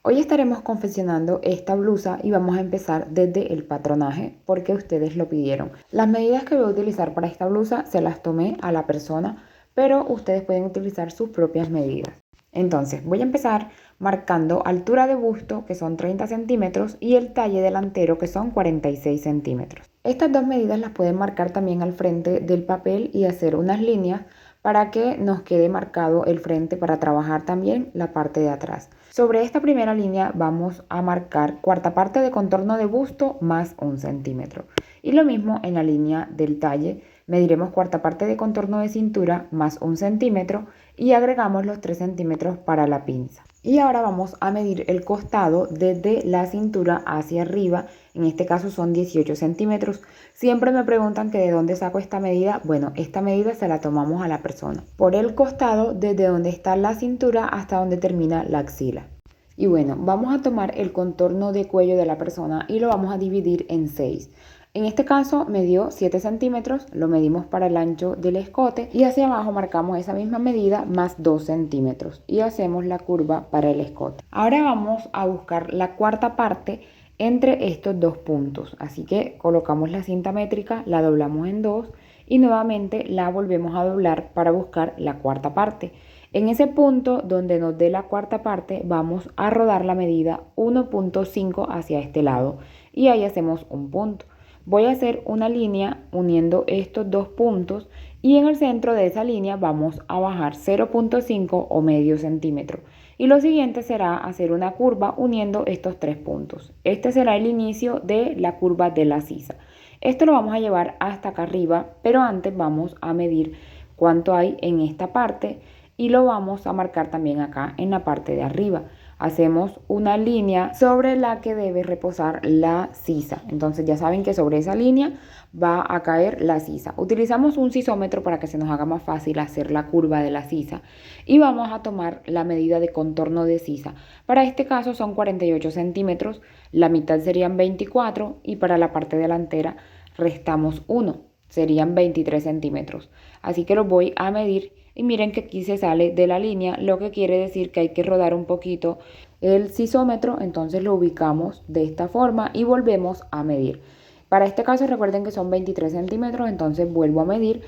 Hoy estaremos confeccionando esta blusa y vamos a empezar desde el patronaje porque ustedes lo pidieron. Las medidas que voy a utilizar para esta blusa se las tomé a la persona, pero ustedes pueden utilizar sus propias medidas. Entonces voy a empezar marcando altura de busto, que son 30 centímetros, y el talle delantero, que son 46 centímetros. Estas dos medidas las pueden marcar también al frente del papel y hacer unas líneas para que nos quede marcado el frente para trabajar también la parte de atrás. Sobre esta primera línea vamos a marcar cuarta parte de contorno de busto más 1 centímetro. Y lo mismo en la línea del talle, mediremos cuarta parte de contorno de cintura más 1 centímetro y agregamos los 3 centímetros para la pinza. Y ahora vamos a medir el costado desde la cintura hacia arriba, en este caso son 18 centímetros. Siempre me preguntan que de dónde saco esta medida. Bueno, esta medida se la tomamos a la persona. Por el costado, desde donde está la cintura hasta donde termina la axila. Y bueno, vamos a tomar el contorno de cuello de la persona y lo vamos a dividir en 6. En este caso me dio 7 centímetros, lo medimos para el ancho del escote y hacia abajo marcamos esa misma medida más 2 centímetros y hacemos la curva para el escote. Ahora vamos a buscar la cuarta parte entre estos dos puntos, así que colocamos la cinta métrica, la doblamos en 2 y nuevamente la volvemos a doblar para buscar la cuarta parte. En ese punto donde nos dé la cuarta parte vamos a rodar la medida 1.5 hacia este lado y ahí hacemos un punto. Voy a hacer una línea uniendo estos dos puntos y en el centro de esa línea vamos a bajar 0.5 o medio centímetro. Y lo siguiente será hacer una curva uniendo estos tres puntos. Este será el inicio de la curva de la sisa. Esto lo vamos a llevar hasta acá arriba, pero antes vamos a medir cuánto hay en esta parte y lo vamos a marcar también acá en la parte de arriba. Hacemos una línea sobre la que debe reposar la sisa. Entonces ya saben que sobre esa línea va a caer la sisa. Utilizamos un sisómetro para que se nos haga más fácil hacer la curva de la sisa. Y vamos a tomar la medida de contorno de sisa. Para este caso son 48 centímetros, la mitad serían 24 y para la parte delantera restamos 1, serían 23 centímetros. Así que los voy a medir. Y miren que aquí se sale de la línea, lo que quiere decir que hay que rodar un poquito el sisómetro, entonces lo ubicamos de esta forma y volvemos a medir. Para este caso recuerden que son 23 centímetros, entonces vuelvo a medir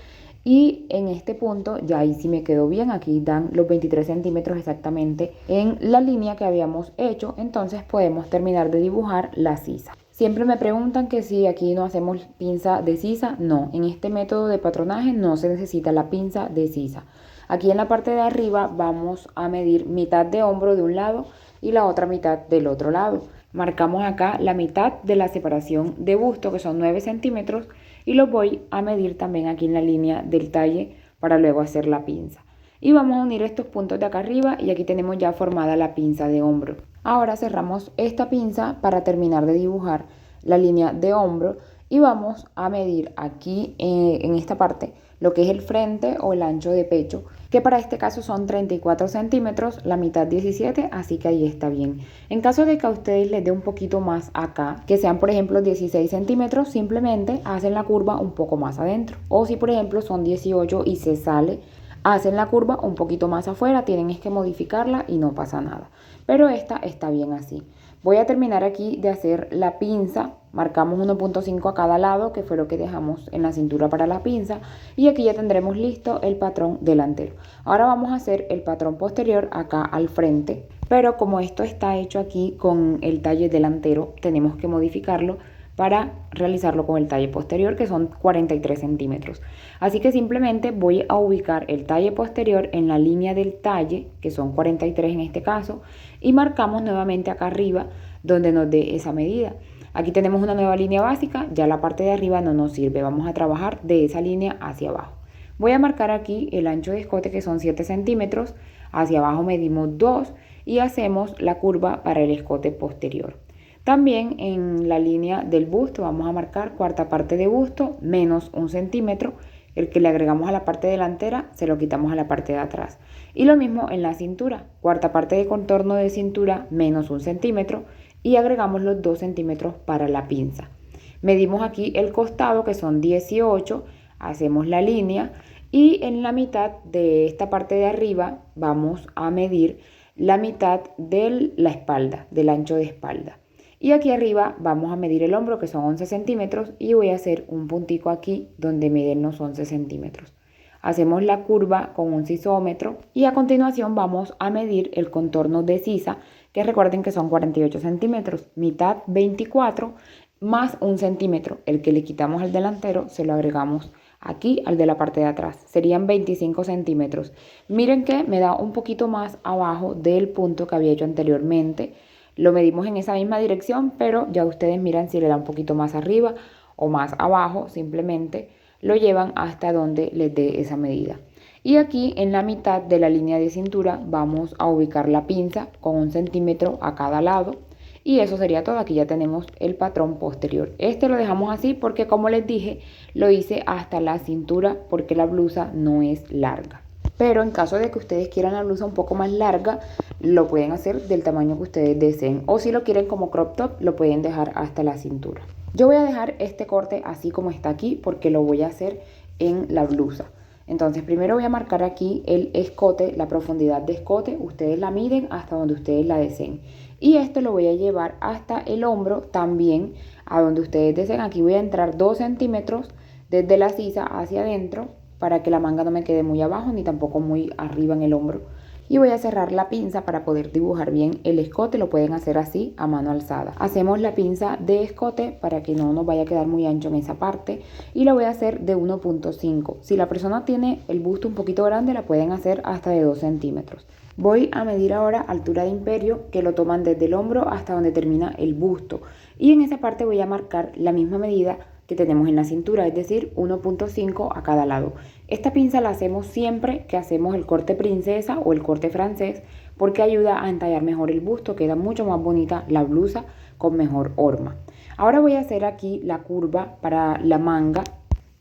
y en este punto ya ahí sí me quedó bien, aquí dan los 23 centímetros exactamente en la línea que habíamos hecho, entonces podemos terminar de dibujar la sisa. Siempre me preguntan que si aquí no hacemos pinza de sisa. No, en este método de patronaje no se necesita la pinza de sisa. Aquí en la parte de arriba vamos a medir mitad de hombro de un lado y la otra mitad del otro lado. Marcamos acá la mitad de la separación de busto, que son 9 centímetros, y lo voy a medir también aquí en la línea del talle para luego hacer la pinza. Y vamos a unir estos puntos de acá arriba y aquí tenemos ya formada la pinza de hombro. Ahora cerramos esta pinza para terminar de dibujar la línea de hombro y vamos a medir aquí en esta parte lo que es el frente o el ancho de pecho, que para este caso son 34 centímetros, la mitad 17, así que ahí está bien. En caso de que a ustedes les dé un poquito más acá, que sean por ejemplo 16 centímetros, simplemente hacen la curva un poco más adentro. O si por ejemplo son 18 y se sale, hacen la curva un poquito más afuera, tienen que modificarla y no pasa nada. Pero esta está bien así. Voy a terminar aquí de hacer la pinza, marcamos 1.5 a cada lado, que fue lo que dejamos en la cintura para la pinza, y aquí ya tendremos listo el patrón delantero. Ahora vamos a hacer el patrón posterior acá al frente, pero como esto está hecho aquí con el talle delantero, tenemos que modificarlo para realizarlo con el talle posterior, que son 43 centímetros. Así que simplemente voy a ubicar el talle posterior en la línea del talle, que son 43 en este caso, y marcamos nuevamente acá arriba donde nos dé esa medida. Aquí tenemos una nueva línea básica, ya la parte de arriba no nos sirve, vamos a trabajar de esa línea hacia abajo. Voy a marcar aquí el ancho de escote, que son 7 centímetros, hacia abajo medimos 2 y hacemos la curva para el escote posterior. También en la línea del busto vamos a marcar cuarta parte de busto menos 1 centímetro. El que le agregamos a la parte delantera se lo quitamos a la parte de atrás. Y lo mismo en la cintura, cuarta parte de contorno de cintura menos 1 centímetro y agregamos los 2 centímetros para la pinza. Medimos aquí el costado, que son 18, hacemos la línea y en la mitad de esta parte de arriba vamos a medir la mitad de la espalda, del ancho de espalda. Y aquí arriba vamos a medir el hombro, que son 11 centímetros, y voy a hacer un puntico aquí donde miden los 11 centímetros. Hacemos la curva con un sisómetro y a continuación vamos a medir el contorno de sisa, que recuerden que son 48 centímetros, mitad 24 más un centímetro. El que le quitamos al delantero se lo agregamos aquí al de la parte de atrás. Serían 25 centímetros. Miren que me da un poquito más abajo del punto que había hecho anteriormente. Lo medimos en esa misma dirección, pero ya ustedes miran si le da un poquito más arriba o más abajo. Simplemente lo llevan hasta donde les dé esa medida. Y aquí en la mitad de la línea de cintura vamos a ubicar la pinza con 1 centímetro a cada lado. Y eso sería todo. Aquí ya tenemos el patrón posterior. Este lo dejamos así porque, como les dije, lo hice hasta la cintura porque la blusa no es larga. Pero en caso de que ustedes quieran la blusa un poco más larga, lo pueden hacer del tamaño que ustedes deseen. O si lo quieren como crop top, lo pueden dejar hasta la cintura. Yo voy a dejar este corte así como está aquí porque lo voy a hacer en la blusa. Entonces primero voy a marcar aquí el escote, la profundidad de escote. Ustedes la miden hasta donde ustedes la deseen. Y esto lo voy a llevar hasta el hombro también a donde ustedes deseen. Aquí voy a entrar 2 centímetros desde la sisa hacia adentro para que la manga no me quede muy abajo ni tampoco muy arriba en el hombro. Y voy a cerrar la pinza para poder dibujar bien el escote. Lo pueden hacer así a mano alzada. Hacemos la pinza de escote para que no nos vaya a quedar muy ancho en esa parte. Y lo voy a hacer de 1.5. Si la persona tiene el busto un poquito grande, la pueden hacer hasta de 2 centímetros. Voy a medir ahora altura de imperio, que lo toman desde el hombro hasta donde termina el busto. Y en esa parte voy a marcar la misma medida que tenemos en la cintura, es decir, 1.5 a cada lado. Esta pinza la hacemos siempre que hacemos el corte princesa o el corte francés porque ayuda a entallar mejor el busto, queda mucho más bonita la blusa con mejor horma. Ahora voy a hacer aquí la curva para la manga.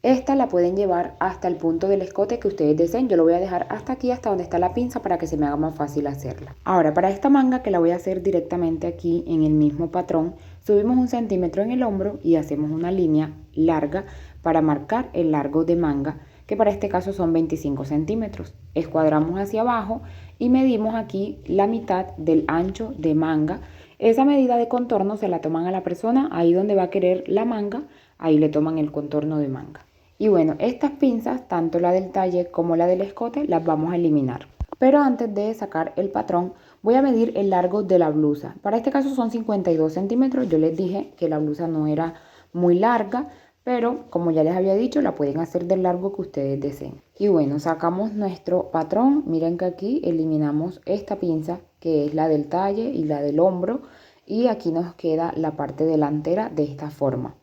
Esta la pueden llevar hasta el punto del escote que ustedes deseen. Yo lo voy a dejar hasta aquí, hasta donde está la pinza, para que se me haga más fácil hacerla. Ahora, para esta manga, que la voy a hacer directamente aquí en el mismo patrón, subimos 1 centímetro en el hombro y hacemos una línea larga para marcar el largo de manga, que para este caso son 25 centímetros. Escuadramos hacia abajo y medimos aquí la mitad del ancho de manga. Esa medida de contorno se la toman a la persona, ahí donde va a querer la manga, ahí le toman el contorno de manga. Y bueno, estas pinzas, tanto la del talle como la del escote, las vamos a eliminar. Pero antes de sacar el patrón, voy a medir el largo de la blusa. Para este caso son 52 centímetros. Yo les dije que la blusa no era muy larga, pero como ya les había dicho, la pueden hacer del largo que ustedes deseen. Y bueno, sacamos nuestro patrón. Miren que aquí eliminamos esta pinza, que es la del talle y la del hombro. Y aquí nos queda la parte delantera de esta forma.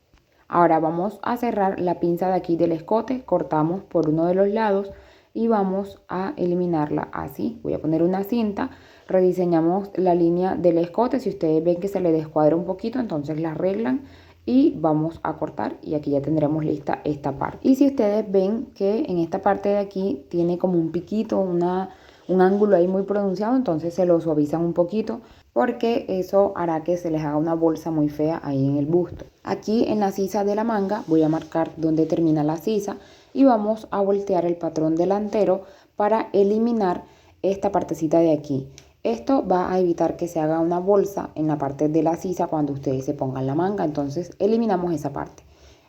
Ahora vamos a cerrar la pinza de aquí del escote, cortamos por uno de los lados y vamos a eliminarla así. Voy a poner una cinta, rediseñamos la línea del escote. Si ustedes ven que se le descuadra un poquito, entonces la arreglan y vamos a cortar y aquí ya tendremos lista esta parte. Y si ustedes ven que en esta parte de aquí tiene como un piquito, un ángulo ahí muy pronunciado, entonces se lo suavizan un poquito, porque eso hará que se les haga una bolsa muy fea ahí en el busto. Aquí en la sisa de la manga voy a marcar donde termina la sisa y vamos a voltear el patrón delantero para eliminar esta partecita de aquí. Esto va a evitar que se haga una bolsa en la parte de la sisa cuando ustedes se pongan la manga, entonces eliminamos esa parte.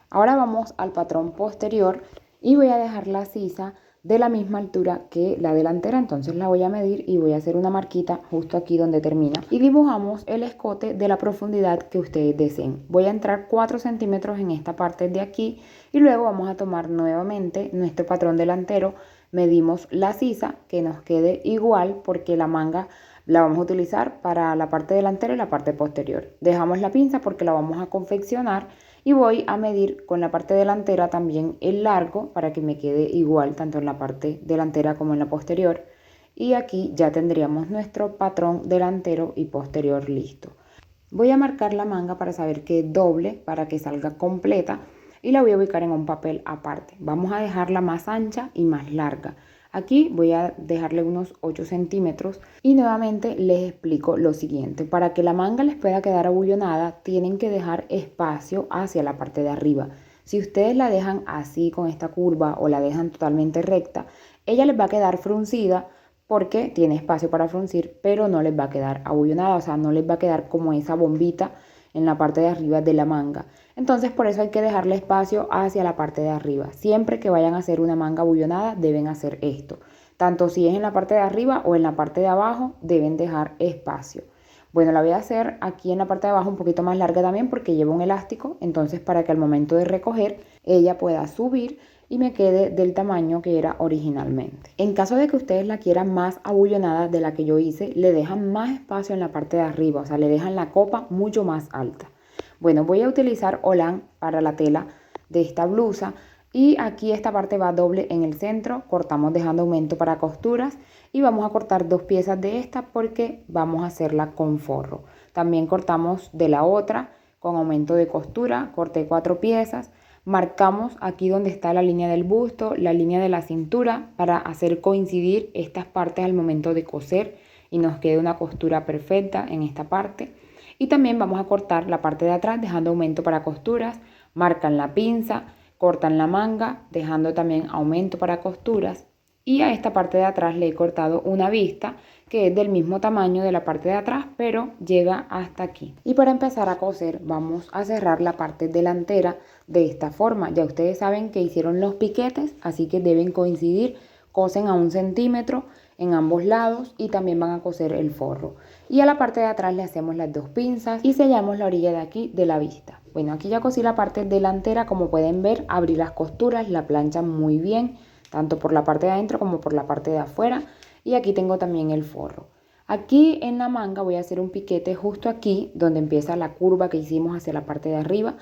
Ahora vamos al patrón posterior y voy a dejar la sisa de la misma altura que la delantera, entonces la voy a medir y voy a hacer una marquita justo aquí donde termina y dibujamos el escote de la profundidad que ustedes deseen. Voy a entrar 4 centímetros en esta parte de aquí y luego vamos a tomar nuevamente nuestro patrón delantero, medimos la sisa que nos quede igual porque la manga la vamos a utilizar para la parte delantera y la parte posterior. Dejamos la pinza porque la vamos a confeccionar y voy a medir con la parte delantera también el largo para que me quede igual tanto en la parte delantera como en la posterior. Y aquí ya tendríamos nuestro patrón delantero y posterior listo. Voy a marcar la manga para saber que es doble, para que salga completa, y la voy a ubicar en un papel aparte. Vamos a dejarla más ancha y más larga. Aquí voy a dejarle unos 8 centímetros y nuevamente les explico lo siguiente. Para que la manga les pueda quedar abullonada, tienen que dejar espacio hacia la parte de arriba. Si ustedes la dejan así con esta curva o la dejan totalmente recta, ella les va a quedar fruncida porque tiene espacio para fruncir, pero no les va a quedar abullonada, o sea, no les va a quedar como esa bombita en la parte de arriba de la manga. Entonces por eso hay que dejarle espacio hacia la parte de arriba. Siempre que vayan a hacer una manga abullonada deben hacer esto. Tanto si es en la parte de arriba o en la parte de abajo deben dejar espacio. Bueno, la voy a hacer aquí en la parte de abajo un poquito más larga también porque lleva un elástico, entonces para que al momento de recoger ella pueda subir y me quede del tamaño que era originalmente. En caso de que ustedes la quieran más abullonada de la que yo hice, le dejan más espacio en la parte de arriba, o sea, le dejan la copa mucho más alta. Bueno, voy a utilizar Holland para la tela de esta blusa y aquí esta parte va doble en el centro, cortamos dejando aumento para costuras y vamos a cortar 2 piezas de esta porque vamos a hacerla con forro. También cortamos de la otra con aumento de costura, corté 4 piezas. Marcamos aquí donde está la línea del busto, la línea de la cintura para hacer coincidir estas partes al momento de coser y nos quede una costura perfecta en esta parte. Y también vamos a cortar la parte de atrás dejando aumento para costuras, marcan la pinza, cortan la manga dejando también aumento para costuras y a esta parte de atrás le he cortado una vista que es del mismo tamaño de la parte de atrás pero llega hasta aquí. Y para empezar a coser vamos a cerrar la parte delantera de esta forma. Ya ustedes saben que hicieron los piquetes, así que deben coincidir, cosen a 1 centímetro en ambos lados y también van a coser el forro. Y a la parte de atrás le hacemos las 2 pinzas y sellamos la orilla de aquí de la vista. Bueno, aquí ya cosí la parte delantera, como pueden ver, abrí las costuras, la plancha muy bien, tanto por la parte de adentro como por la parte de afuera. Y aquí tengo también el forro. Aquí en la manga voy a hacer un piquete justo aquí, donde empieza la curva que hicimos hacia la parte de arriba,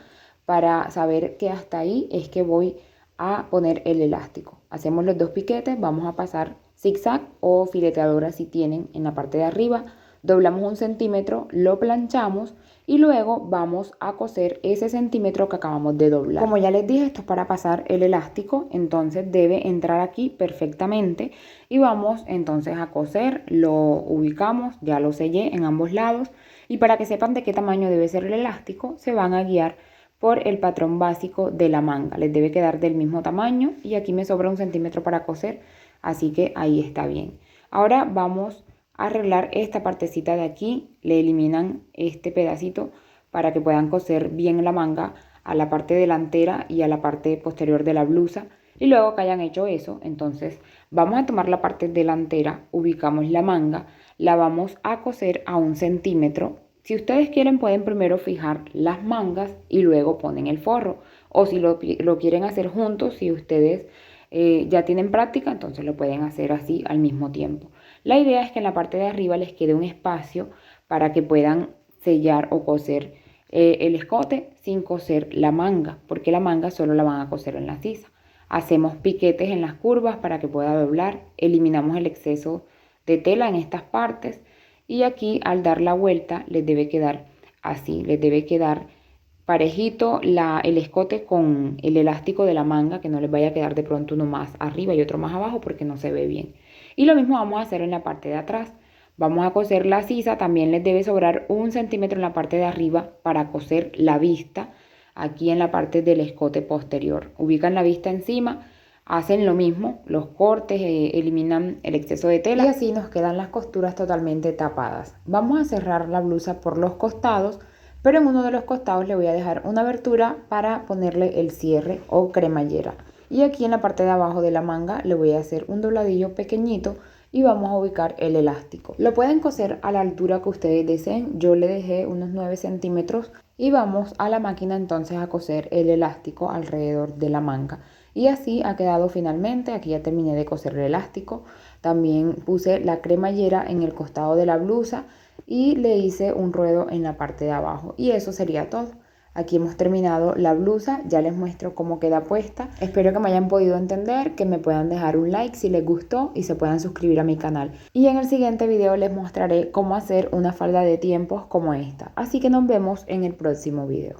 para saber que hasta ahí es que voy a poner el elástico. Hacemos los 2 piquetes, vamos a pasar zigzag o fileteadora si tienen en la parte de arriba, doblamos 1 centímetro, lo planchamos y luego vamos a coser ese centímetro que acabamos de doblar. Como ya les dije, esto es para pasar el elástico, entonces debe entrar aquí perfectamente y vamos entonces a coser, lo ubicamos, ya lo sellé en ambos lados y para que sepan de qué tamaño debe ser el elástico, se van a guiar por el patrón básico de la manga. Les debe quedar del mismo tamaño y aquí me sobra 1 centímetro para coser, así que ahí está bien. Ahora vamos a arreglar esta partecita de aquí, le eliminan este pedacito para que puedan coser bien la manga a la parte delantera y a la parte posterior de la blusa. Y luego que hayan hecho eso, entonces vamos a tomar la parte delantera, ubicamos la manga, la vamos a coser a 1 centímetro. Si ustedes quieren pueden primero fijar las mangas y luego ponen el forro. O si lo quieren hacer juntos, si ustedes ya tienen práctica, entonces lo pueden hacer así al mismo tiempo. La idea es que en la parte de arriba les quede un espacio para que puedan sellar o coser el escote sin coser la manga, porque la manga solo la van a coser en la sisa. Hacemos piquetes en las curvas para que pueda doblar, eliminamos el exceso de tela en estas partes y aquí al dar la vuelta les debe quedar así, les debe quedar parejito el escote con el elástico de la manga, que no les vaya a quedar de pronto uno más arriba y otro más abajo porque no se ve bien. Y lo mismo vamos a hacer en la parte de atrás. Vamos a coser la sisa, también les debe sobrar 1 centímetro en la parte de arriba para coser la vista aquí en la parte del escote posterior. Ubican la vista encima, hacen lo mismo, los cortes, eliminan el exceso de tela y así nos quedan las costuras totalmente tapadas. Vamos a cerrar la blusa por los costados, pero en uno de los costados le voy a dejar una abertura para ponerle el cierre o cremallera. Y aquí en la parte de abajo de la manga le voy a hacer un dobladillo pequeñito y vamos a ubicar el elástico. Lo pueden coser a la altura que ustedes deseen. Yo le dejé unos 9 centímetros y vamos a la máquina entonces a coser el elástico alrededor de la manga. Y así ha quedado finalmente. Aquí ya terminé de coser el elástico. También puse la cremallera en el costado de la blusa y le hice un ruedo en la parte de abajo. Y eso sería todo. Aquí hemos terminado la blusa, ya les muestro cómo queda puesta. Espero que me hayan podido entender, que me puedan dejar un like si les gustó y se puedan suscribir a mi canal. Y en el siguiente video les mostraré cómo hacer una falda de tiempos como esta. Así que nos vemos en el próximo video.